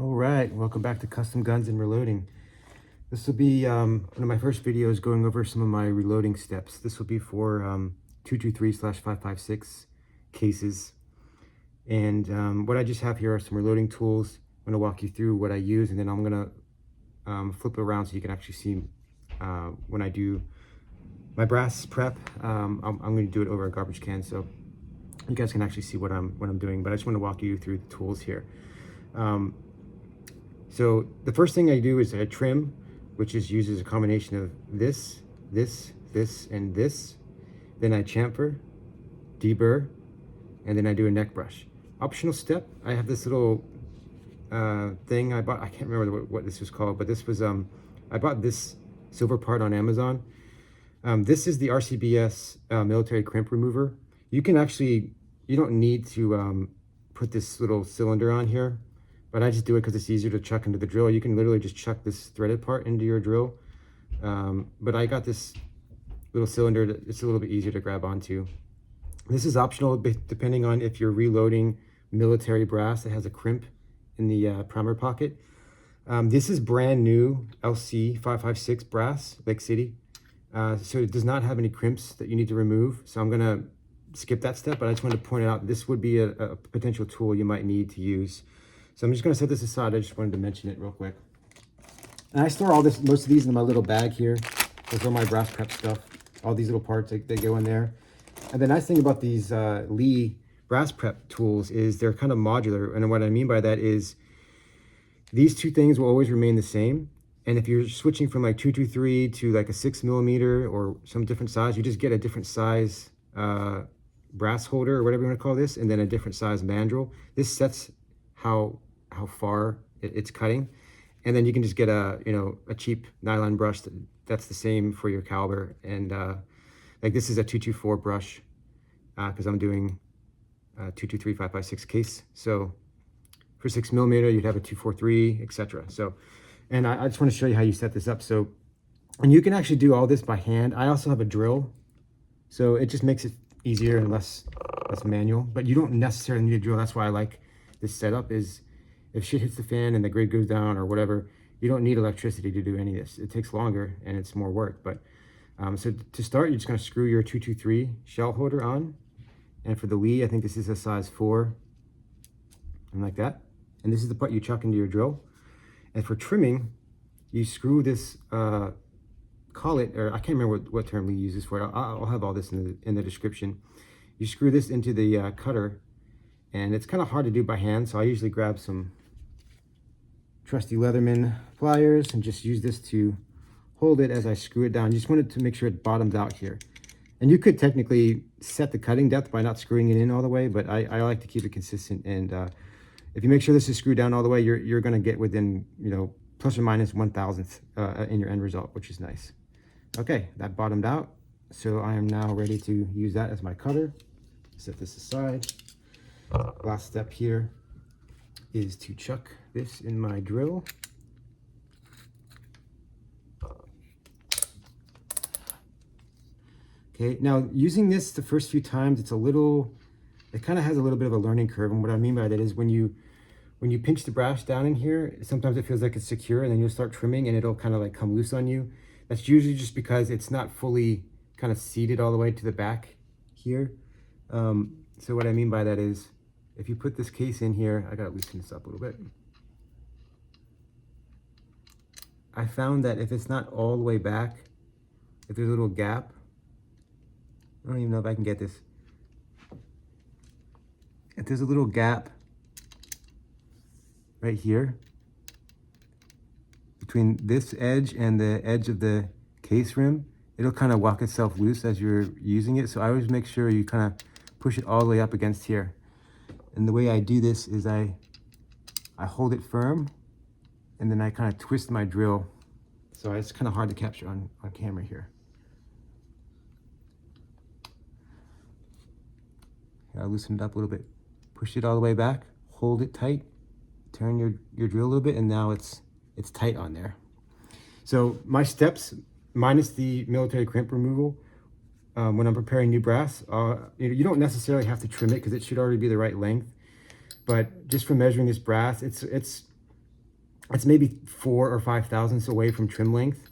All right, welcome back to Custom Guns and Reloading. This will be one of my first videos going over some of my reloading steps. This will be for 223/556 cases. And what I just have here are some reloading tools. I'm going to walk you through what I use, and then I'm going to flip it around so you can actually see when I do my brass prep. I'm going to do it over a garbage can so you guys can actually see what I'm doing, but I just want to walk you through the tools here. So the first thing I do is I trim, which uses a combination of this, and this. Then I chamfer, debur, and then I do a neck brush. Optional step, I have this little thing I bought. I can't remember what this was called, but this was, I bought this silver part on Amazon. This is the RCBS military crimp remover. You can actually, you don't need to put this little cylinder on here, but I just do it because it's easier to chuck into the drill. You can literally just chuck this threaded part into your drill. But I got this little cylinder that it's a little bit easier to grab onto. This is optional depending on if you're reloading military brass that has a crimp in the primer pocket. This is brand new LC 556 brass, Lake City. So it does not have any crimps that you need to remove. So I'm gonna skip that step, but I just wanted to point out this would be a potential tool you might need to use. So I'm just going to set this aside. I just wanted to mention it real quick. And I store most of these in my little bag here. Those are my brass prep stuff. All these little parts, they go in there. And the nice thing about these Lee brass prep tools is they're kind of modular. And what I mean by that is these two things will always remain the same. And if you're switching from like 223 to like a 6mm or some different size, you just get a different size brass holder or whatever you want to call this, and then a different size mandrel. This sets how far it's cutting, and then you can just get a cheap nylon brush that's the same for your caliber. And like this is a 224 brush because I'm doing 223/556 case. So for 6mm you'd have a 243, etc. So, and I just want to show you how you set this up. So, and you can actually do all this by hand. I also have a drill, so it just makes it easier and less manual, but you don't necessarily need a drill. That's why I like this setup. Is if shit hits the fan and the grid goes down or whatever, you don't need electricity to do any of this. It takes longer and it's more work. But so to start, you're just going to screw your 223 shell holder on, and for the Lee, I think this is a size 4, and like that. And this is the part you chuck into your drill. And for trimming, you screw this collet, or I can't remember what term Lee uses for it. I'll have all this in the description. You screw this into the cutter, and it's kind of hard to do by hand, so I usually grab some trusty Leatherman pliers and just use this to hold it as I screw it down. You just wanted to make sure it bottoms out here. And you could technically set the cutting depth by not screwing it in all the way, but I like to keep it consistent. And if you make sure this is screwed down all the way, you're going to get within, plus or minus 1/1000th in your end result, which is nice. Okay, that bottomed out. So I am now ready to use that as my cutter. Set this aside. Last step here is to chuck this in my drill. Okay, now using this the first few times, it kind of has a little bit of a learning curve. And what I mean by that is when you pinch the brass down in here, sometimes it feels like it's secure, and then you'll start trimming and it'll kind of like come loose on you. That's usually just because it's not fully kind of seated all the way to the back here. So what I mean by that is, if you put this case in here, I gotta loosen this up a little bit. I found that if it's not all the way back, if there's a little gap, I don't even know if I can get this. If there's a little gap right here between this edge and the edge of the case rim, it'll kind of walk itself loose as you're using it. So I always make sure you kind of push it all the way up against here. And the way I do this is I hold it firm, and then I kind of twist my drill. So it's kind of hard to capture on camera here. I loosen it up a little bit. Push it all the way back, hold it tight, turn your drill a little bit, and now it's tight on there. So my steps, minus the military crimp removal, when I'm preparing new brass, you don't necessarily have to trim it because it should already be the right length. But just for measuring this brass, it's it's maybe 4 or 5 thousandths away from trim length.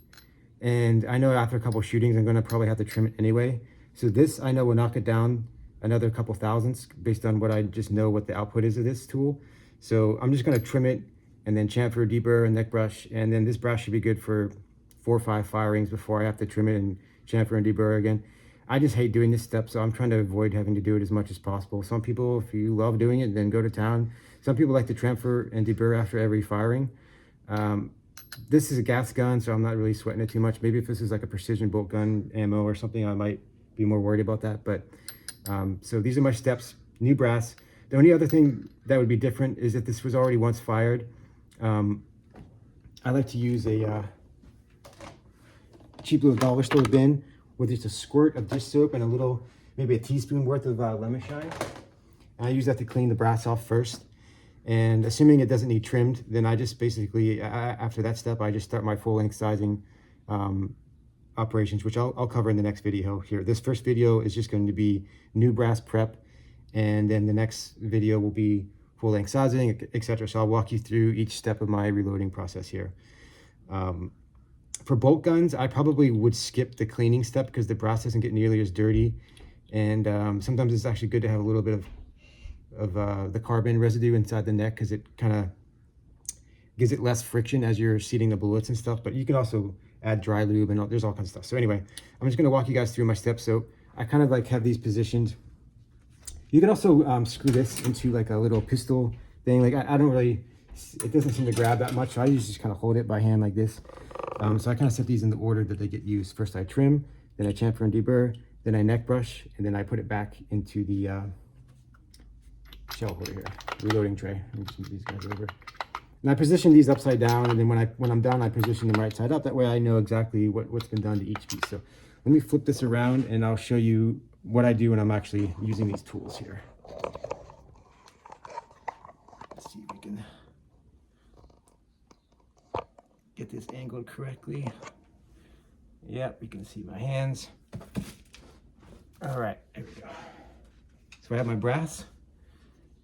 And I know after a couple shootings, I'm gonna probably have to trim it anyway. So this, I know, will knock it down another couple thousandths based on what I just know what the output is of this tool. So I'm just gonna trim it and then chamfer, deburr, and neck brush. And then this brass should be good for 4 or 5 firings before I have to trim it and chamfer and deburr again. I just hate doing this step, so I'm trying to avoid having to do it as much as possible. Some people, if you love doing it, then go to town. Some people like to chamfer and deburr after every firing. This is a gas gun, so I'm not really sweating it too much. Maybe if this is like a precision bolt gun ammo or something, I might be more worried about that. But so these are my steps. New brass. The only other thing that would be different is if this was already once fired. I like to use a cheap little dollar store bin with just a squirt of dish soap and a little, maybe a teaspoon worth of lemon shine. And I use that to clean the brass off first. And assuming it doesn't need trimmed, then I just basically, after that step, I just start my full length sizing operations, which I'll cover in the next video here. This first video is just going to be new brass prep, and then the next video will be full length sizing, etc. So I'll walk you through each step of my reloading process here. For bolt guns, I probably would skip the cleaning step because the brass doesn't get nearly as dirty. And sometimes it's actually good to have a little bit of the carbon residue inside the neck because it kind of gives it less friction as you're seating the bullets and stuff. But you can also add dry lube and there's all kinds of stuff. So anyway, I'm just going to walk you guys through my steps. So I kind of like have these positioned. You can also screw this into like a little pistol thing. Like I don't really, it doesn't seem to grab that much. So I usually just kind of hold it by hand like this. So I kind of set these in the order that they get used. First I trim, then I chamfer and deburr, then I neck brush, and then I put it back into the shell holder here, reloading tray. Let me just move these guys over. And I position these upside down, and then when I'm done, I position them right side up. That way I know exactly what's been done to each piece. So let me flip this around and I'll show you what I do when I'm actually using these tools here. Let's see if we can get this angled correctly. Yep, you can see my hands. All right, there we go. So I have my brass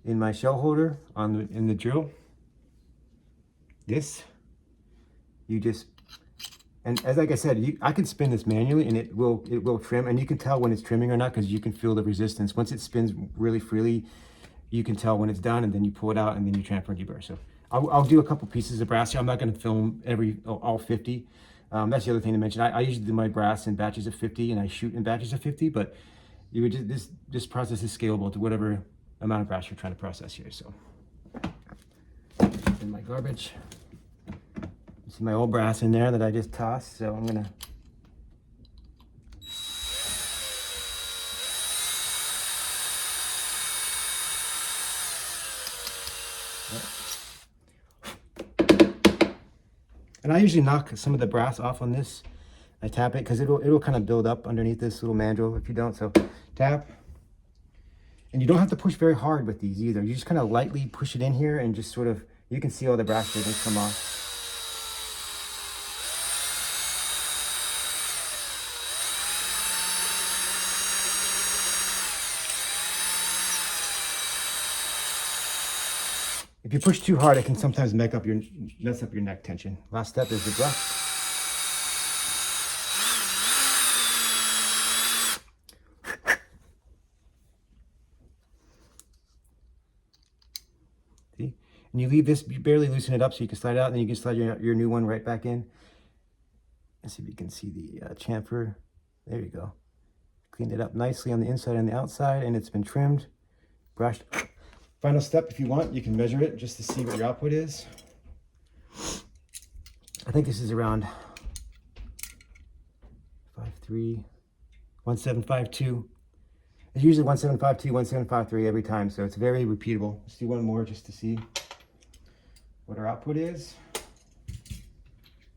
in my shell holder in the drill. This, you just, and as like I said, I can spin this manually and it will trim, and you can tell when it's trimming or not because you can feel the resistance. Once it spins really freely, you can tell when it's done, and then you pull it out and then you chamfer and deburr. So I'll do a couple pieces of brass here. I'm not going to film all 50. That's the other thing to mention. I usually do my brass in batches of 50 and I shoot in batches of 50, but you would this process is scalable to whatever amount of brass you're trying to process here. So in my garbage, you see my old brass in there that I just tossed. So I'm gonna and I usually knock some of the brass off on this. I tap it because it'll kind of build up underneath this little mandrel if you don't. So tap. And you don't have to push very hard with these either. You just kind of lightly push it in here and just sort of, you can see all the brass fittings come off. If you push too hard, it can sometimes mess up your neck tension. Last step is the brush. See? And you leave this, you barely loosen it up so you can slide it out, and then you can slide your new one right back in. Let's see if you can see the chamfer. There you go. Cleaned it up nicely on the inside and the outside, and it's been trimmed, brushed. Final step, if you want, you can measure it just to see what your output is. I think this is around 5.3, 1752. It's usually 1752, 1753 every time, so it's very repeatable. Let's do one more just to see what our output is.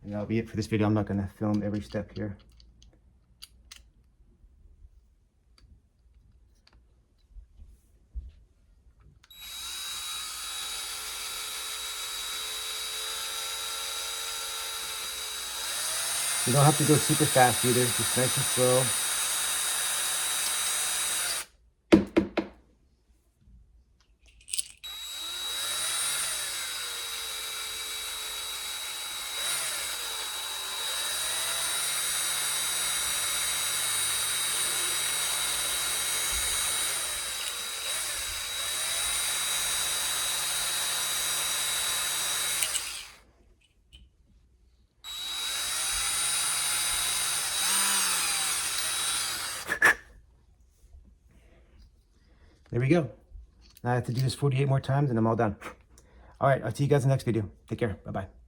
And that'll be it for this video. I'm not going to film every step here. You don't have to go super fast either, just nice and slow. There we go. I have to do this 48 more times and I'm all done. All right, I'll see you guys in the next video. Take care. Bye-bye.